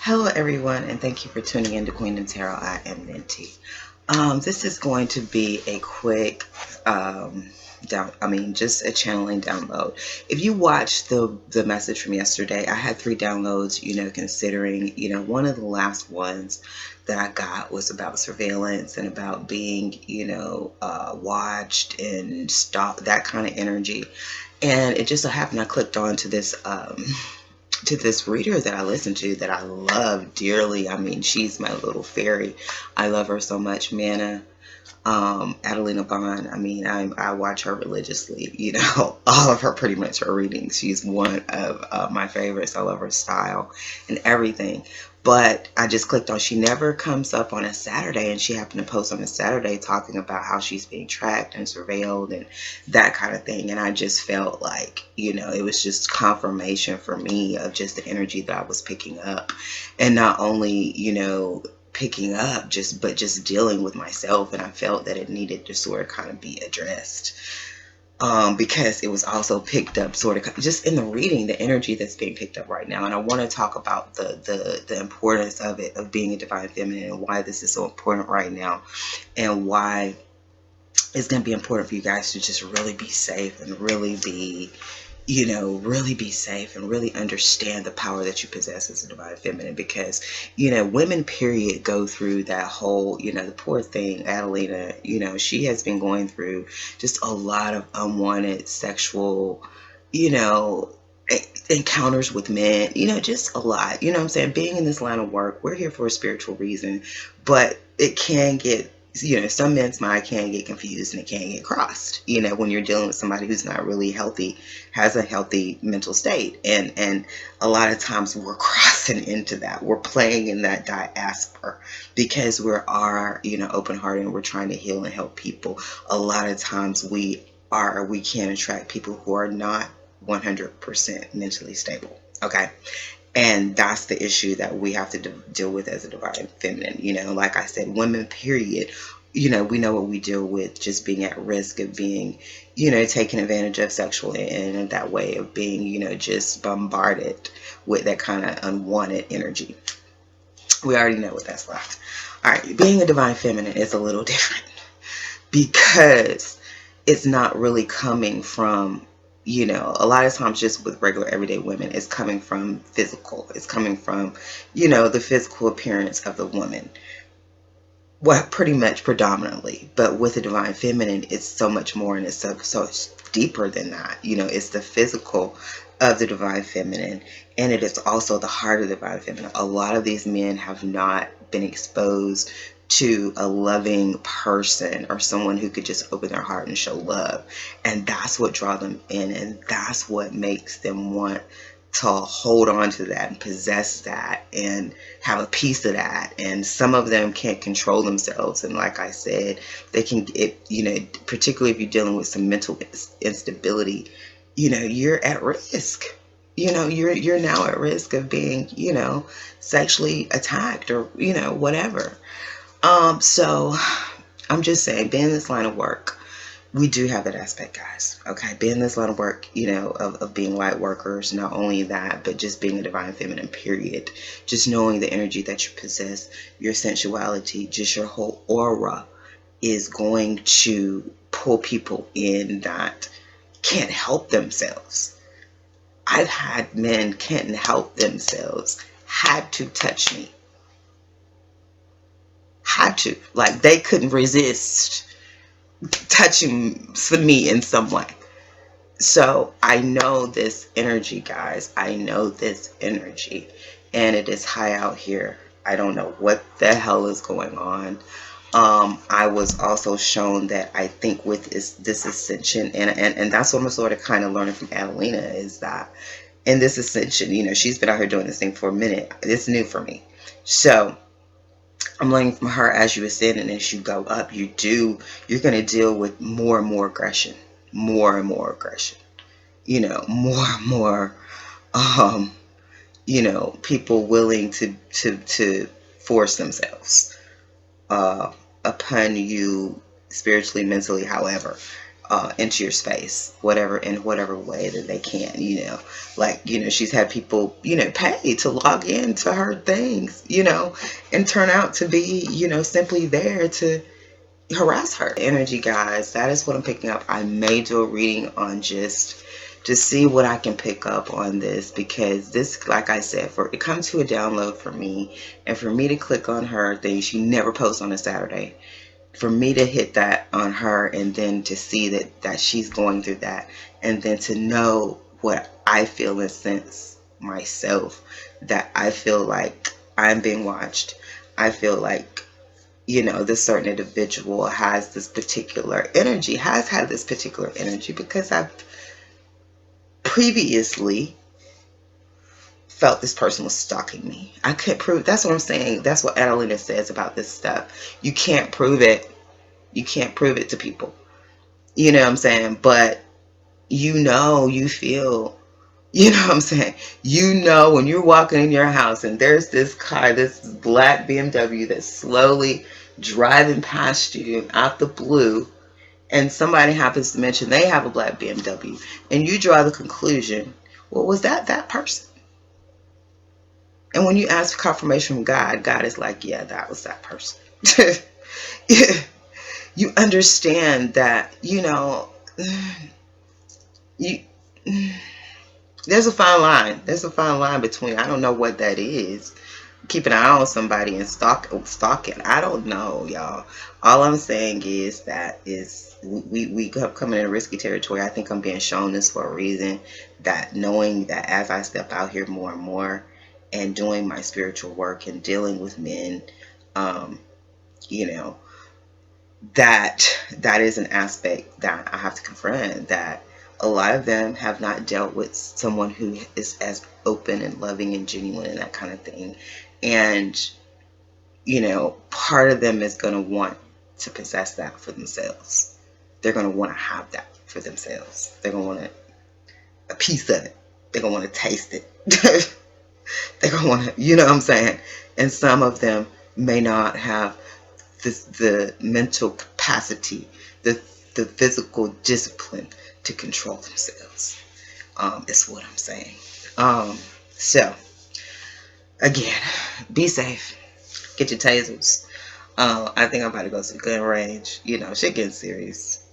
Hello, everyone, and thank you for tuning in to Queen and Tarot. I am Ninti. This is going to be a quick just a channeling download. If you watched the message from yesterday, I had 3 downloads. Considering one of the last ones that I got was about surveillance and about being watched and stalked, that kind of energy. And it just so happened I clicked on to this reader that I listen to that I love dearly. I mean, she's my little fairy. I love her so much. Mana, Adelina Bond. I mean, I watch her religiously. All of her, pretty much her readings. She's one of my favorites. I love her style and everything. But I just clicked on, she never comes up on a Saturday, and she happened to post on a Saturday talking about how she's being tracked and surveilled and that kind of thing. And I just felt like, it was just confirmation for me of just the energy that I was picking up. And not only, picking up, but just dealing with myself. And I felt that it needed to sort of kind of be addressed. Because it was also picked up sort of just in the reading, the energy that's being picked up right now. And I want to talk about the importance of it, of being a divine feminine, and why this is so important right now, and why it's going to be important for you guys to just really be safe and really be safe and really understand the power that you possess as a divine feminine. Because, women, period, go through that whole, the poor thing, Adelina, she has been going through just a lot of unwanted sexual, encounters with men, just a lot. What I'm saying? Being in this line of work, we're here for a spiritual reason, but it can get, some men's mind can get confused and it can get crossed, when you're dealing with somebody who's not really healthy, has a healthy mental state. And a lot of times we're crossing into that. We're playing in that diaspora because we are, open-hearted, and we're trying to heal and help people. A lot of times we can attract people who are not 100% mentally stable. Okay. And that's the issue that we have to deal with as a divine feminine. Like I said, women, period, we know what we deal with, just being at risk of being, taken advantage of sexually, and that way of being, just bombarded with that kind of unwanted energy. We already know what that's like. All right, being a divine feminine is a little different because it's not really coming from, a lot of times just with regular everyday women, it's coming from physical. It's coming from, the physical appearance of the woman. Well, pretty much predominantly. But with the divine feminine, it's so much more, and it's so deeper than that. It's the physical of the divine feminine, and it is also the heart of the divine feminine. A lot of these men have not been exposed to a loving person or someone who could just open their heart and show love. And that's what draws them in, and that's what makes them want to hold on to that and possess that and have a piece of that. And some of them can't control themselves, and like I said, they can particularly if you're dealing with some mental instability, you're at risk. You're now at risk of being, sexually attacked, or whatever. So I'm just saying, being in this line of work, we do have that aspect, guys. Okay, being in this line of work, of being light workers, not only that, but just being a divine feminine, period. Just knowing the energy that you possess, your sensuality, just your whole aura is going to pull people in that can't help themselves. I've had men can't help themselves, had to touch me. Had to. Like, they couldn't resist touching me in some way. So I know this energy, guys. I know this energy, and it is high out here. I don't know what the hell is going on. I was also shown that I think with this ascension, and that's what I'm sort of kind of learning from Adelina, is that in this ascension, she's been out here doing this thing for a minute. It's new for me. So I'm learning from her, as you ascend and as you go up, you're going to deal with more and more aggression, more and more aggression, more and more, people willing to force themselves, upon you spiritually, mentally, however. into your space, in whatever way that they can, like, she's had people, pay to log into her things, and turn out to be, simply there to harass her. Energy, guys, that is what I'm picking up. I may do a reading on just to see what I can pick up on this, because this, like I said, for it comes to a download for me, and for me to click on her thing, she never posts on a Saturday. For me to hit that on her, and then to see that she's going through that, and then to know what I feel and sense myself, that I feel like I'm being watched. I feel like, this certain individual has this particular energy, has had this particular energy, because I've previously felt this person was stalking me. I can't prove. That's what I'm saying. That's what Adelina says about this stuff. You can't prove it. You can't prove it to people. You know what I'm saying? But you feel, what I'm saying? When you're walking in your house and there's this car, this black BMW that's slowly driving past you out the blue, and somebody happens to mention they have a black BMW, and you draw the conclusion, well, was that person? And when you ask for confirmation from God, God is like, yeah, that was that person. You understand that, there's a fine line. There's a fine line between, I don't know what that is, keep an eye on somebody and stalking. I don't know, y'all. All I'm saying is that we come in a risky territory. I think I'm being shown this for a reason, that knowing that as I step out here more and more and doing my spiritual work and dealing with men, that is an aspect that I have to confront, that a lot of them have not dealt with someone who is as open and loving and genuine and that kind of thing. And, part of them is going to want to possess that for themselves. They're going to want to have that for themselves. They're going to want a piece of it. They're going to want to taste it. They're going to want to, what I'm saying? And some of them may not have the mental capacity, the physical discipline to control themselves. Is what I'm saying. So again, be safe. Get your tasers. I think I'm about to go to the gun range. Shit getting serious.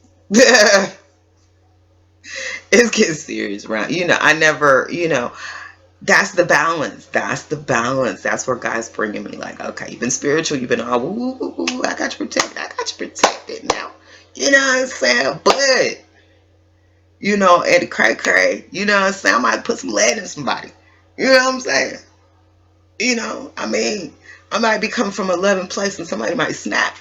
It's getting serious, right? I never, that's the balance. That's the balance. That's where God's bringing me. Like, okay, you've been spiritual. You've been all, woo, I got you protected. I got you protected now. You know what I'm saying? But, at the cray, you know what I'm saying? I might put some lead in somebody. You know what I'm saying? I might be coming from a loving place and somebody might snap.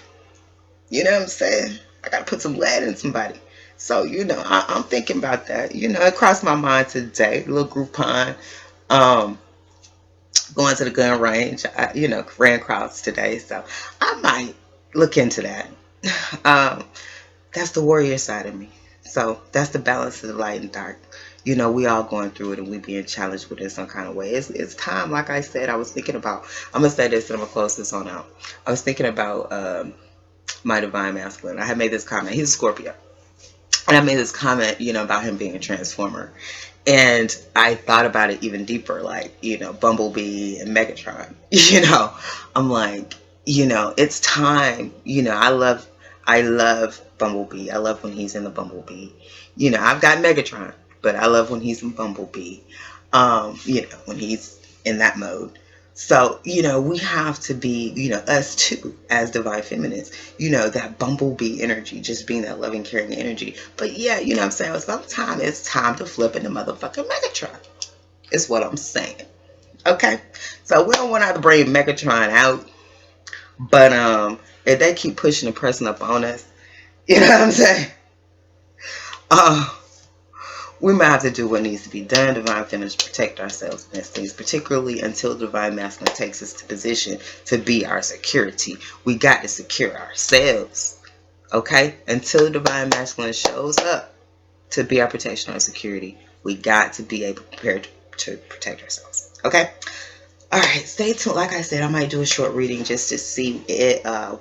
You know what I'm saying? I got to put some lead in somebody. So, I'm thinking about that. It crossed my mind today. A little Groupon. Going to the gun range. I ran across today. So, I might look into that. That's the warrior side of me. So, that's the balance of the light and dark. We all going through it, and we being challenged with it some kind of way. It's time, like I said, I was thinking about, I'm going to say this and I'm going to close this on out. I was thinking about my divine masculine. I had made this comment. He's a Scorpio. And I made this comment, about him being a transformer. And I thought about it even deeper, like, Bumblebee and Megatron. I'm like, it's time. I love Bumblebee. I love when he's in the Bumblebee. I've got Megatron, but I love when he's in Bumblebee. When he's in that mode. So, we have to be, us too, as divine feminists, that bumblebee energy, just being that loving, caring energy. But yeah, what I'm saying? Sometimes it's time to flip into motherfucking Megatron. Is what I'm saying. Okay? So we don't want to bring Megatron out. But if they keep pushing and pressing up on us, you know what I'm saying? We might have to do what needs to be done. Divine feminists protect ourselves against things, particularly until divine masculine takes us to position to be our security. We got to secure ourselves. Okay? Until divine masculine shows up to be our protection, our security, we got to be able prepared to protect ourselves. Okay? Alright, stay tuned. Like I said, I might do a short reading just to see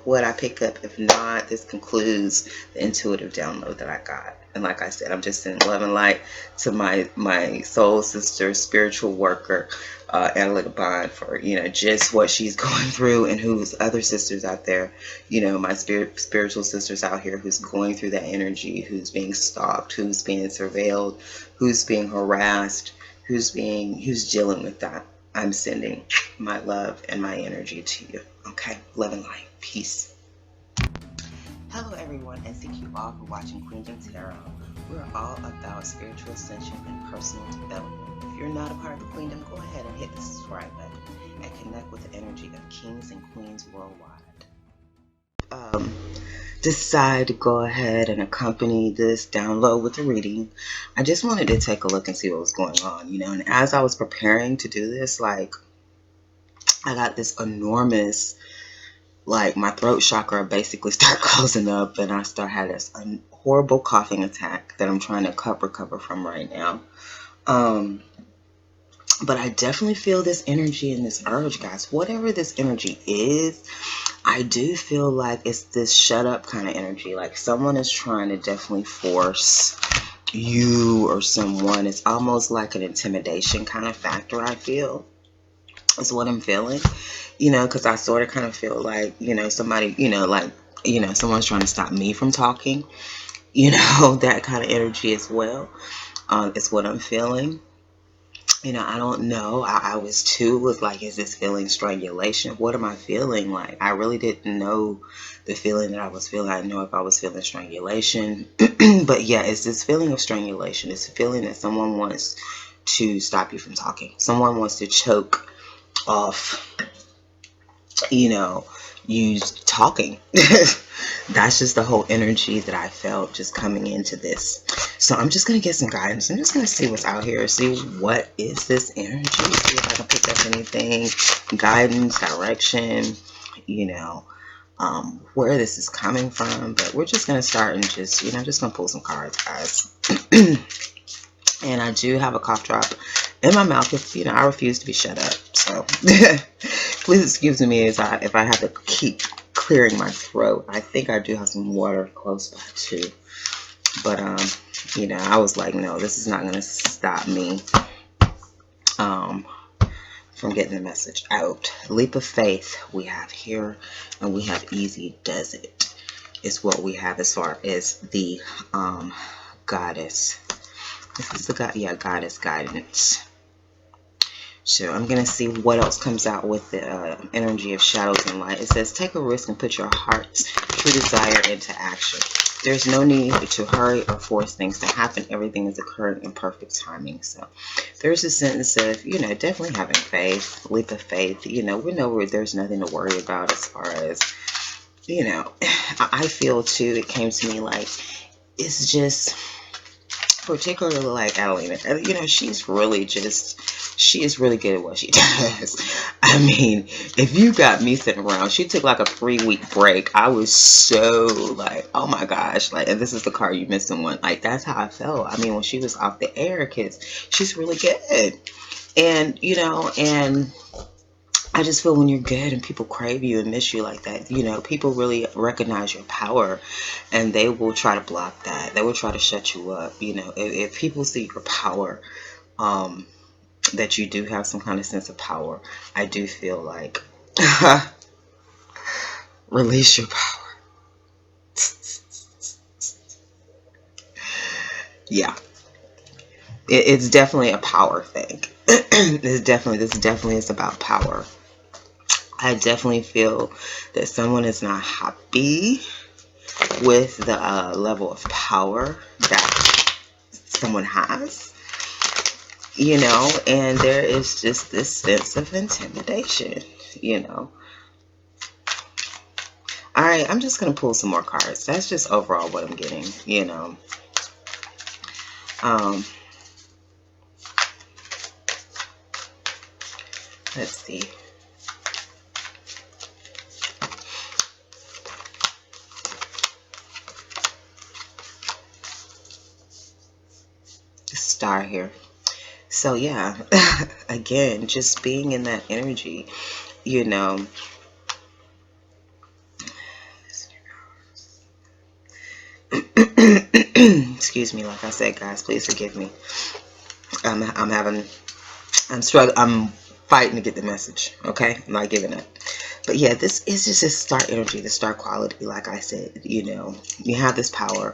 what I pick up. If not, this concludes the intuitive download that I got. And like I said, I'm just sending love and light to my soul sister, spiritual worker, Annalyn Bond, for, you know, just what she's going through, and who's other sisters out there, you know, my spiritual sisters out here who's going through that energy, who's being stalked, who's being surveilled, who's being harassed, who's dealing with that. I'm sending my love and my energy to you. Okay, love and light, peace. Hello everyone, and thank you all for watching Queendom Tarot. We're all about spiritual ascension and personal development. If you're not a part of the Queendom, go ahead and hit the subscribe button and connect with the energy of kings and queens worldwide. Decide to go ahead and accompany this download with a reading. I just wanted to take a look and see what was going on, you know, and as I was preparing to do this, like, I got this enormous, like, my throat chakra basically start closing up, and I had this horrible coughing attack that I'm trying to recover from right now. But I definitely feel this energy and this urge, guys. Whatever this energy is, I do feel like it's this shut up kind of energy. Like someone is trying to definitely force you or someone. It's almost like an intimidation kind of factor, I feel. That's what I'm feeling. You know, because I sort of kind of feel like, you know, somebody, you know, like, you know, someone's trying to stop me from talking. You know, that kind of energy as well. It's what I'm feeling. You know, I don't know. I was too, was like, is this feeling strangulation? What am I feeling? Like, I really didn't know the feeling that I was feeling. I didn't know if I was feeling strangulation. But yeah, it's this feeling of strangulation. It's a feeling that someone wants to stop you from talking. Someone wants to choke off, you know, you talking. That's just the whole energy that I felt just coming into this. So I'm just going to get some guidance. I'm just going to see what's out here. See what is this energy. See if I can pick up anything. Guidance, direction, you know, where this is coming from. But we're just going to start and just, you know, I'm just going to pull some cards, guys. And I do have a cough drop in my mouth. If, you know, I refuse to be shut up. So please excuse me if I have to keep clearing my throat. I think I do have some water close by too. But, you know, I was like, no, this is not going to stop me from getting the message out. Leap of faith we have here, and we have easy does it. Is what we have as far as the goddess. This is the goddess guidance. So I'm going to see what else comes out with the energy of shadows and light. It says, take a risk and put your heart's true desire into action. There's no need to hurry or force things to happen. Everything is occurring in perfect timing. So there's a sentence of, you know, definitely having faith, leap of faith. You know, we know where there's nothing to worry about as far as, you know, I feel too, it came to me like, it's just, particularly like Adelina, you know, she is really good at what she does. I mean, if you got me sitting around, she took like a 3-week break. I was so like, oh my gosh, like, and this is the card, you missing one. Like, that's how I felt. I mean, when she was off the air, because she's really good. And, you know, and I just feel when you're good and people crave you and miss you like that, you know, people really recognize your power, and they will try to block that. They will try to shut you up. You know, if people see your power, that you do have some kind of sense of power, I do feel like release your power. Yeah, it's definitely a power thing. This definitely is about power. I definitely feel that someone is not happy with the level of power that someone has, you know, and there is just this sense of intimidation, you know. All right, I'm just going to pull some more cards. That's just overall what I'm getting, you know. Let's see. Star here. So yeah, again, just being in that energy, you know. Excuse me, like I said, guys, please forgive me. I'm struggling. I'm fighting to get the message. Okay, I'm not giving up. But yeah, this is just a star energy, the star quality. Like I said, you have this power,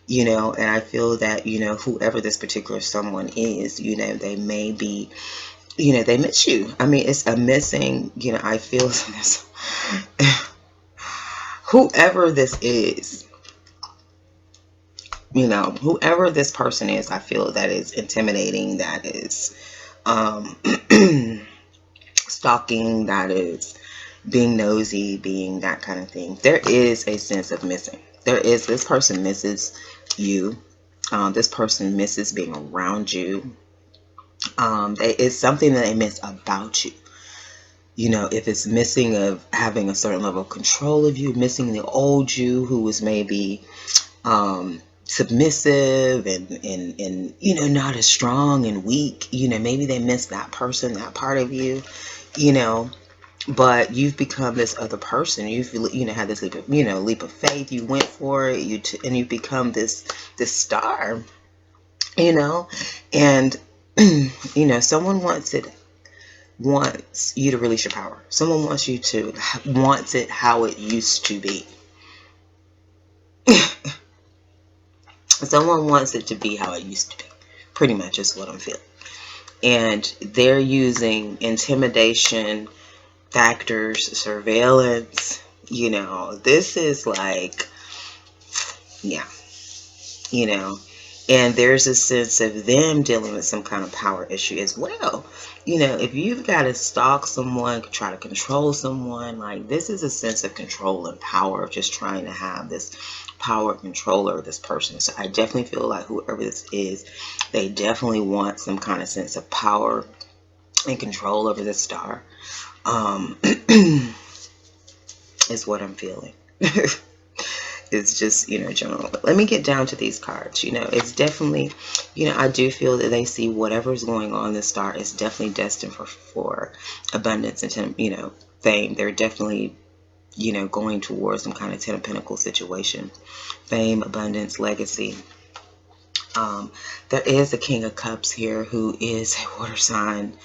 and I feel that, whoever this particular someone is, they may be, they miss you. I mean, it's a missing, I feel this, whoever this is, whoever this person is, I feel that is intimidating, that is, stalking, that is being nosy, being that kind of thing. There is a sense of missing. This person misses you. This person misses being around you. It's something that they miss about you. If it's missing of having a certain level of control of you, missing the old you who was maybe submissive and not as strong and weak. Maybe they miss that person, that part of you. But you've become this other person. You've had this leap of faith. You went for it. And you've become this star. And someone wants you to release your power. Someone wants it how it used to be. Someone wants it to be how it used to be. Pretty much is what I'm feeling. And they're using intimidation factors, surveillance. This is like, yeah, and there's a sense of them dealing with some kind of power issue as well. If you've got to stalk someone, try to control someone, like, this is a sense of control and power, of just trying to have this power and control over this person. So I definitely feel like whoever this is, they definitely want some kind of sense of power and control over this star. Is what I'm feeling. It's just, general. But let me get down to these cards. It's definitely, I do feel that they see whatever's going on. The star is definitely destined for abundance and, fame. They're definitely, going towards some kind of Ten of Pentacles situation. Fame, abundance, legacy. There is the King of Cups here, who is a water sign.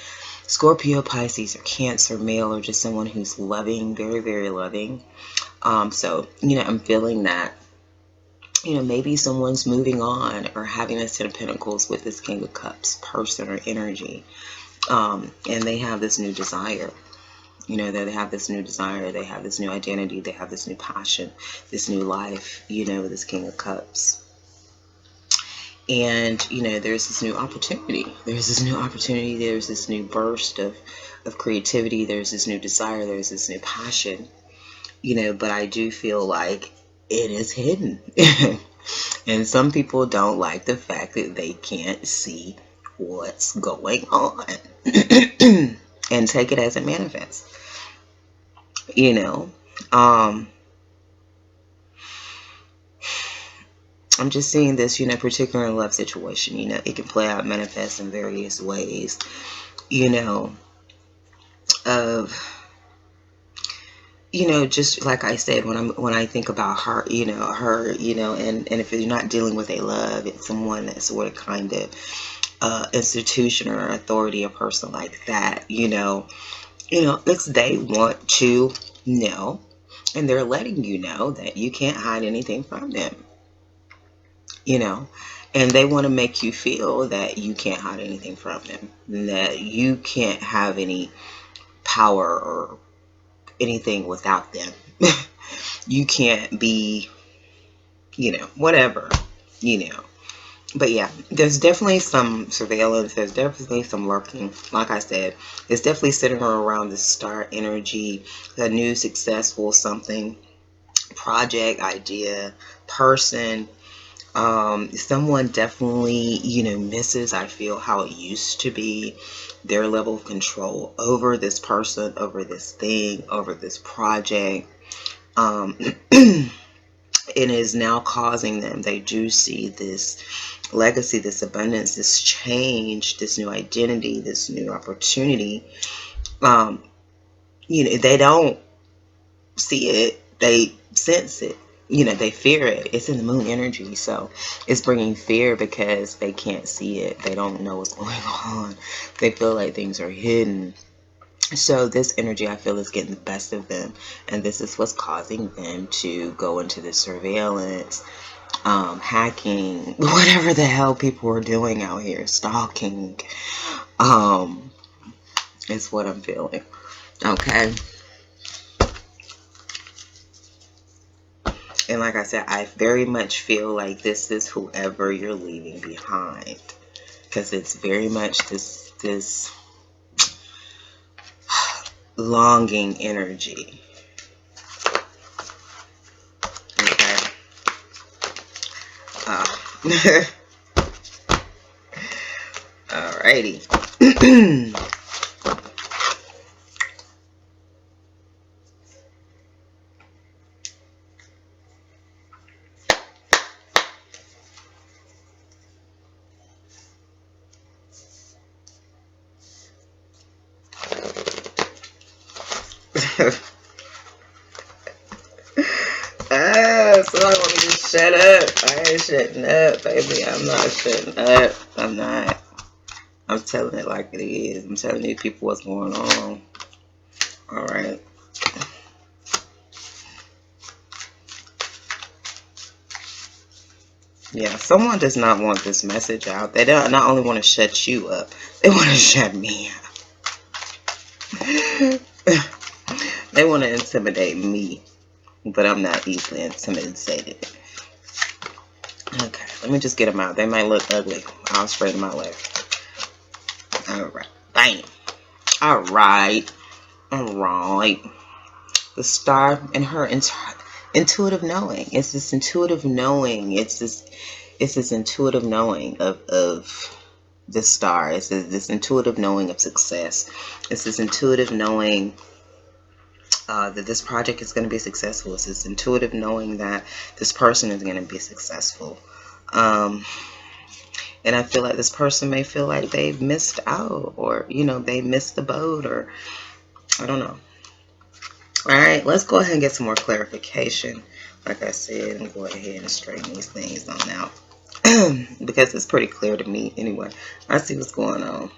Scorpio, Pisces, or Cancer, male, or just someone who's loving, very, very loving. So, I'm feeling that, maybe someone's moving on or having this Ten of Pentacles with this King of Cups person or energy. And they have this new desire. They have this new desire. They have this new identity. They have this new passion, this new life, with this King of Cups. And, there's this new opportunity. There's this new opportunity. There's this new burst of creativity. There's this new desire. There's this new passion. But I do feel like it is hidden. And some people don't like the fact that they can't see what's going on and take it as it manifests. I'm just seeing this, particular in love situation. It can play out, manifest in various ways, of, just like I said, when I think about her, and if you're not dealing with a love, it's someone that's sort of kind of institution or authority, a person like that, it's they want to know, and they're letting you know that you can't hide anything from them. And they want to make you feel that you can't hide anything from them, that you can't have any power or anything without them. You can't be, whatever, But yeah, there's definitely some surveillance. There's definitely some lurking. Like I said, it's definitely sitting around the star energy, a new successful something, project, idea, person. Someone definitely, misses, I feel, how it used to be, their level of control over this person, over this thing, over this project. It is now causing them, they do see this legacy, this abundance, this change, this new identity, this new opportunity. They don't see it, they sense it. you know, they fear it. It's in the moon energy, so it's bringing fear because they can't see it. They don't know what's going on. They feel like things are hidden. So this energy, I feel, is getting the best of them, and this is what's causing them to go into the surveillance, hacking, whatever the hell people are doing out here, stalking, is what I'm feeling. Okay. And like I said, I very much feel like this is whoever you're leaving behind, because it's very much this longing energy. Okay. Alrighty. Somebody want me to shut up. I ain't shutting up, baby. I'm not shutting up. I'm not. I'm telling it like it is. I'm telling you people what's going on. Alright. Yeah, someone does not want this message out. They don't not only want to shut you up, they want to shut me up. They want to intimidate me, but I'm not easily intimidated. Okay, let me just get them out. They might look ugly. I'll straighten my leg. Alright, bam. Alright, alright. The star and her intuitive knowing. It's this intuitive knowing. It's this intuitive knowing of the star. It's this intuitive knowing of success. It's this intuitive knowing that this project is going to be successful. It's this intuitive knowing that this person is going to be successful. And I feel like this person may feel like they've missed out, or, you know, they missed the boat, or I don't know. All right, let's go ahead and get some more clarification. Like I said, I'm going to go ahead and straighten these things on out because it's pretty clear to me anyway. I see what's going on.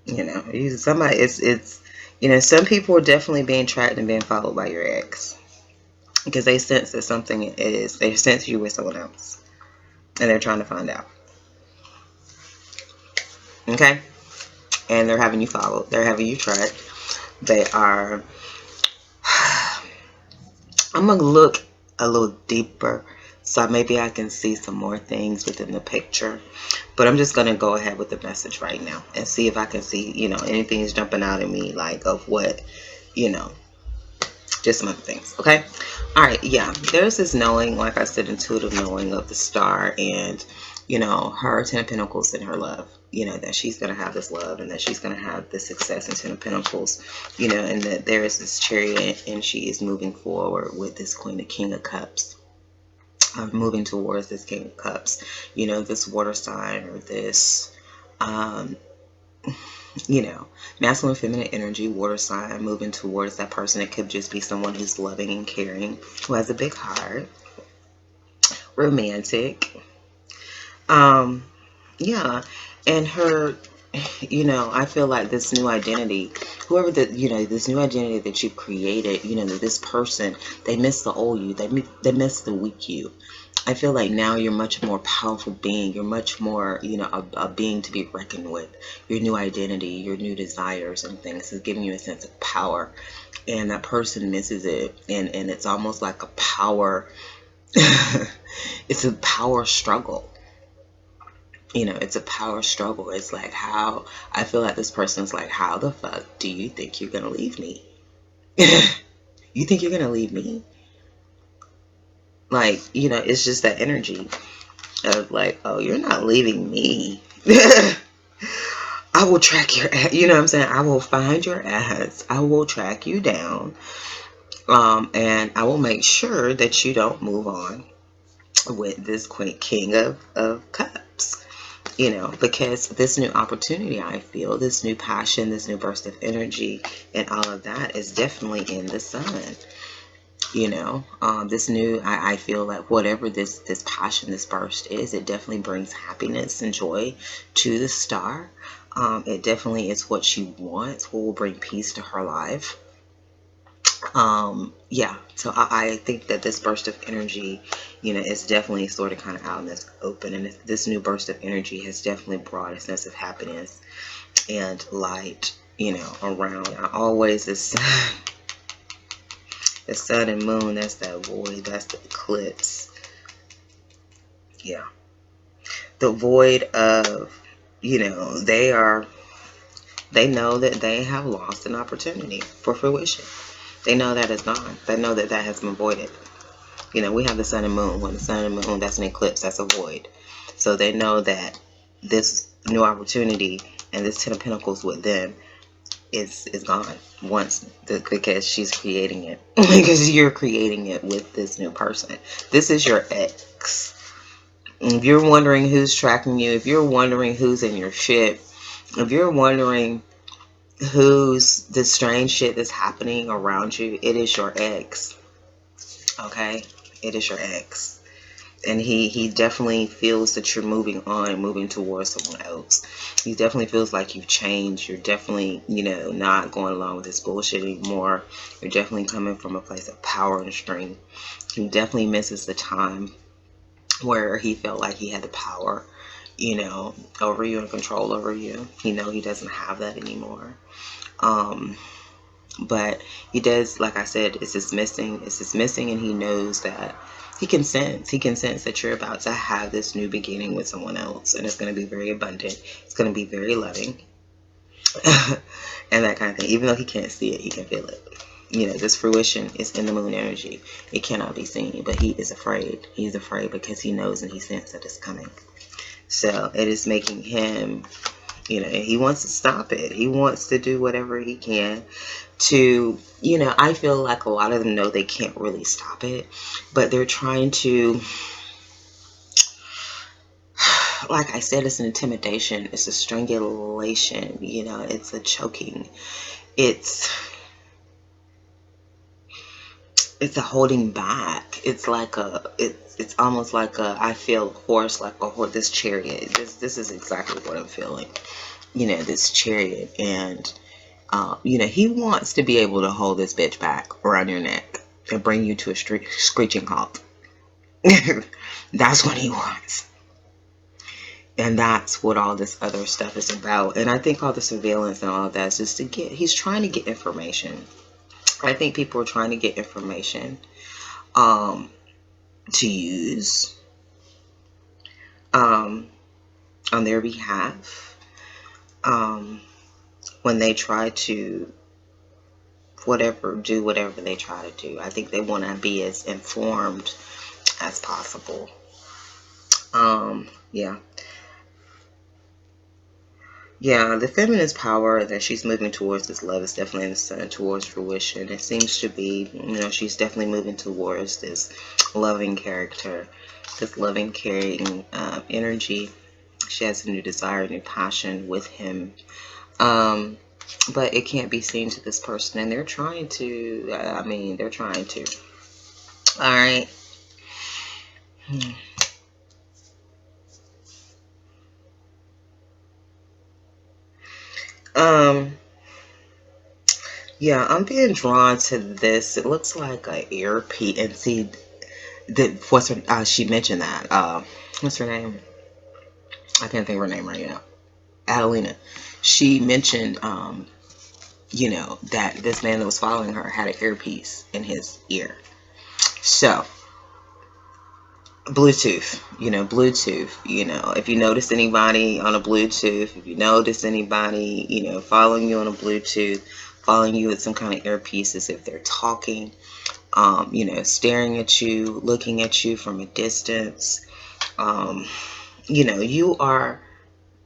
You know, somebody, it's, you know, some people are definitely being tracked and being followed by your ex because they sense that something is, they sense you with someone else and they're trying to find out. Okay? And they're having you followed. They're having you tracked. They are, I'm going to look a little deeper so maybe I can see some more things within the picture. But I'm just going to go ahead with the message right now and see if I can see, you know, anything is jumping out at me, like of what, you know, just some other things. Okay. All right. Yeah. There's this knowing, like I said, intuitive knowing of the star and, you know, her 10 of Pentacles and her love, you know, that she's going to have this love and that she's going to have this success in 10 of Pentacles, you know, and that there is this Chariot and she is moving forward with this Queen of King of Cups. Moving towards this King of Cups, you know, this water sign or this, you know, masculine, feminine energy, water sign, moving towards that person. It could just be someone who's loving and caring, who has a big heart, romantic. Yeah, and her, you know, I feel like this new identity, whoever that, you know, this new identity that you've created, you know, that this person, they miss the old you, they miss the weak you. I feel like now you're much more powerful being. You're much more, you know, a being to be reckoned with. Your new identity, your new desires and things is giving you a sense of power. And that person misses it. And it's almost like a power, it's a power struggle. You know, it's a power struggle. It's like how, I feel like this person's like, how the fuck do you think you're going to leave me? You think you're going to leave me? Like, you know, it's just that energy of like, oh, you're not leaving me. I will track your ass. You know what I'm saying? I will find your ass. I will track you down. And I will make sure that you don't move on with this King of Cups. You know, because this new opportunity, I feel, this new passion, this new burst of energy, and all of that is definitely in the sun. You know, this new, I feel like whatever this passion, this burst is, it definitely brings happiness and joy to the star. It definitely is what she wants, what will bring peace to her life. Yeah, so I think that this burst of energy, you know, is definitely sort of kind of out in this open, and this new burst of energy has definitely brought a sense of happiness and light, you know, around. I always, the sun and moon, that's that void, that's the eclipse. Yeah, the void of, you know, they know that they have lost an opportunity for fruition. They know that it's gone. They know that that has been voided. You know, we have the sun and moon. When the sun and moon, that's an eclipse, that's a void. So they know that this new opportunity and this Ten of Pentacles with them is gone once, because she's creating it. Because you're creating it with this new person. This is your ex. If you're wondering who's tracking you, if you're wondering who's in your shit, if you're wondering who's the strange shit that's happening around you, it is your ex. Okay? It is your ex. And he definitely feels that you're moving on, moving towards someone else. He definitely feels like you've changed. You're definitely, you know, not going along with this bullshit anymore. You're definitely coming from a place of power and strength. He definitely misses the time where he felt like he had the power, you know, over you and control over you. You know, he doesn't have that anymore. But he does, like I said, it's just missing, and he knows that he can sense that you're about to have this new beginning with someone else, and it's going to be very abundant, it's going to be very loving, and that kind of thing. Even though he can't see it, he can feel it. You know, this fruition is in the moon energy. It cannot be seen, but he is afraid. He's afraid because he knows and he senses that it's coming. So it is making him, you know, he wants to stop it. He wants to do whatever he can to, you know, I feel like a lot of them know they can't really stop it, but they're trying to, like I said, it's an intimidation, it's a strangulation, you know, it's a choking, it's a holding back. It's like it's almost like I feel a horse, like a horse, this chariot. This is exactly what I'm feeling. You know, this chariot, and you know, he wants to be able to hold this bitch back around your neck and bring you to a screeching halt. That's what he wants. And that's what all this other stuff is about. And I think all the surveillance and all of that is just to get, he's trying to get information. I think people are trying to get information to use on their behalf when they try to do whatever they try to do. I think they want to be as informed as possible. Yeah, the feminist power that she's moving towards, this love, is definitely in the sun, towards fruition. It seems to be, you know, she's definitely moving towards this loving character, this loving, caring energy. She has a new desire, a new passion with him. But it can't be seen to this person, and they're trying to, they're trying to. All right. Yeah, I'm being drawn to this. It looks like an earpiece, and see, what's her, she mentioned that. What's her name? I can't think of her name right now. Adelina. She mentioned, you know, that this man that was following her had an earpiece in his ear. So, Bluetooth, you know, if you notice anybody on a Bluetooth, if you notice anybody, you know, following you on a Bluetooth, following you with some kind of earpieces, if they're talking, you know, staring at you, looking at you from a distance, you know, you are,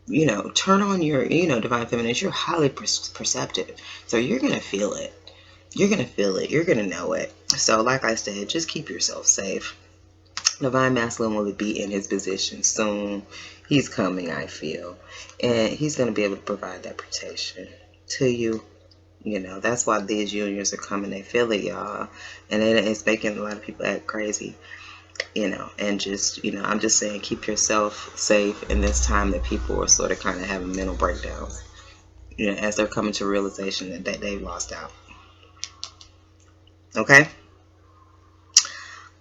you know, turn on your, you know, divine feminine. You're highly perceptive, so you're gonna feel it. You're gonna feel it. You're gonna know it. So, like I said, just keep yourself safe. Divine Masculine will be in his position soon. He's coming, I feel. And he's going to be able to provide that protection to you. You know, that's why these unions are coming. They feel it, y'all. And it's making a lot of people act crazy. You know, and just, you know, I'm just saying, keep yourself safe in this time that people are sort of kind of having mental breakdowns. You know, as they're coming to realization that they've lost out. Okay?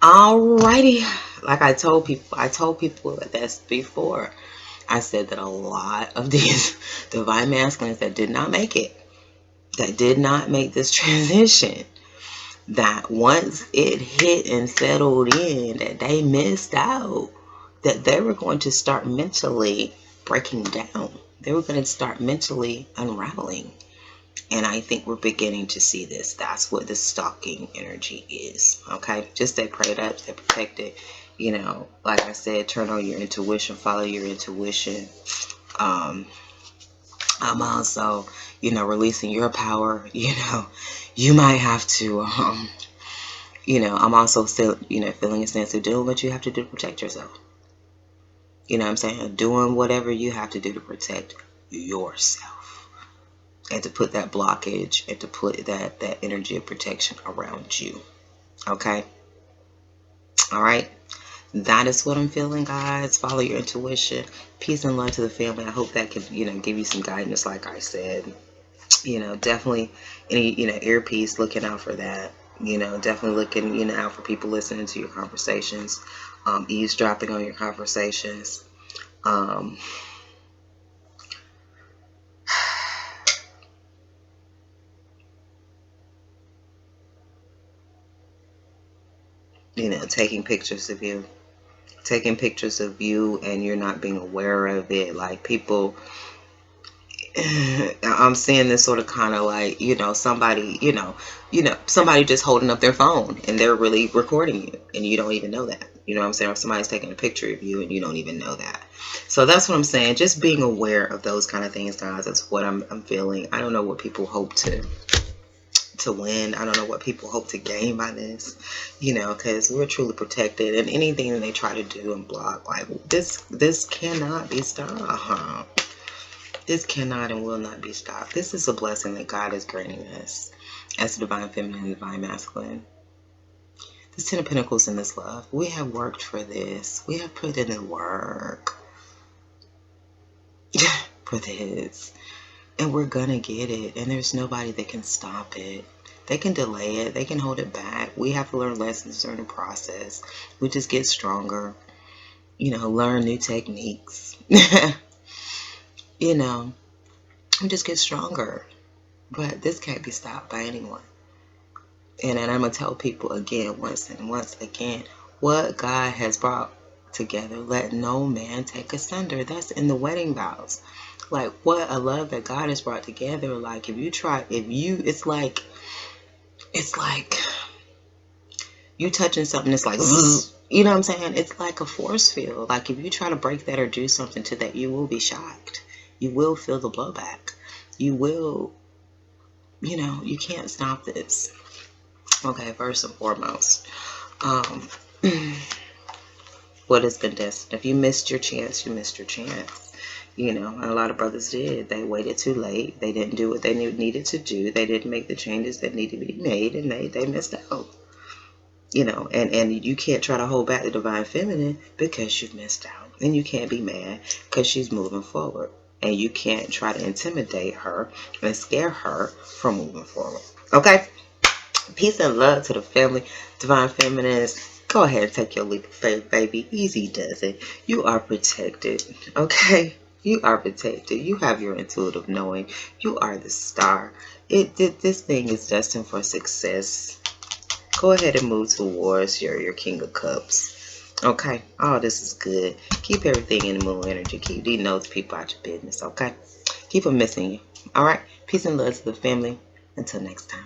Alrighty. Like I told people this before. I said that a lot of these divine masculines that did not make it, that did not make this transition, that once it hit and settled in, that they missed out, that they were going to start mentally breaking down. They were going to start mentally unraveling. And I think we're beginning to see this. That's what the stalking energy is. Okay? Just stay prayed up, stay protected. You know, like I said, turn on your intuition, follow your intuition. I'm also, you know, releasing your power. You know, you might have to, you know, I'm also still, you know, feeling a sense of doing what you have to do to protect yourself. You know what I'm saying? Doing whatever you have to do to protect yourself. And to put that blockage and to put that energy of protection around you. Okay? All right? That is what I'm feeling, guys. Follow your intuition. Peace and love to the family. I hope that can, you know, give you some guidance, like I said. You know, definitely any, you know, earpiece, looking out for that. You know, definitely looking, you know, out for people listening to your conversations, eavesdropping on your conversations. You know, taking pictures of you. Taking pictures of you and you're not being aware of it. Like people, I'm seeing this sort of kind of like, you know, somebody, you know, somebody just holding up their phone and they're really recording you and you don't even know that. You know what I'm saying? Or somebody's taking a picture of you and you don't even know that. So that's what I'm saying. Just being aware of those kind of things, guys. That's what I'm feeling. I don't know what people hope to win. I don't know what people hope to gain by this, you know, because we're truly protected, and anything that they try to do and block, like this cannot be stopped. This cannot and will not be stopped. This is a blessing that God is granting us as divine feminine and divine masculine. This 10 of Pentacles in this love. We have worked for this. We have put in the work for this. And we're gonna get it. And there's nobody that can stop it. They can delay it. They can hold it back. We have to learn lessons during the process. We just get stronger. You know, learn new techniques. You know, we just get stronger. But this can't be stopped by anyone. And I'm going to tell people again, once again, what God has brought together, let no man take asunder. That's in the wedding vows. Like, what a love that God has brought together. Like, it's like you touching something, it's like, you know what I'm saying? It's like a force field. Like, if you try to break that or do something to that, you will be shocked. You will feel the blowback. You will, you know, you can't stop this. Okay, first and foremost, what has been destined? If you missed your chance, you missed your chance. You know, and a lot of brothers did. They waited too late. They didn't do what they needed to do. They didn't make the changes that needed to be made, and they missed out. You know, and you can't try to hold back the divine feminine because you've missed out. And you can't be mad because she's moving forward. And you can't try to intimidate her and scare her from moving forward. Okay? Peace and love to the family. Divine feminines, go ahead and take your leap of faith, baby. Easy does it. You are protected. Okay? You are protected. You have your intuitive knowing. You are the star. This thing is destined for success. Go ahead and move towards your King of Cups. Okay? All this is good. Keep everything in the moon energy. Keep these notes people out your business. Okay? Keep them missing you. Alright? Peace and love to the family. Until next time.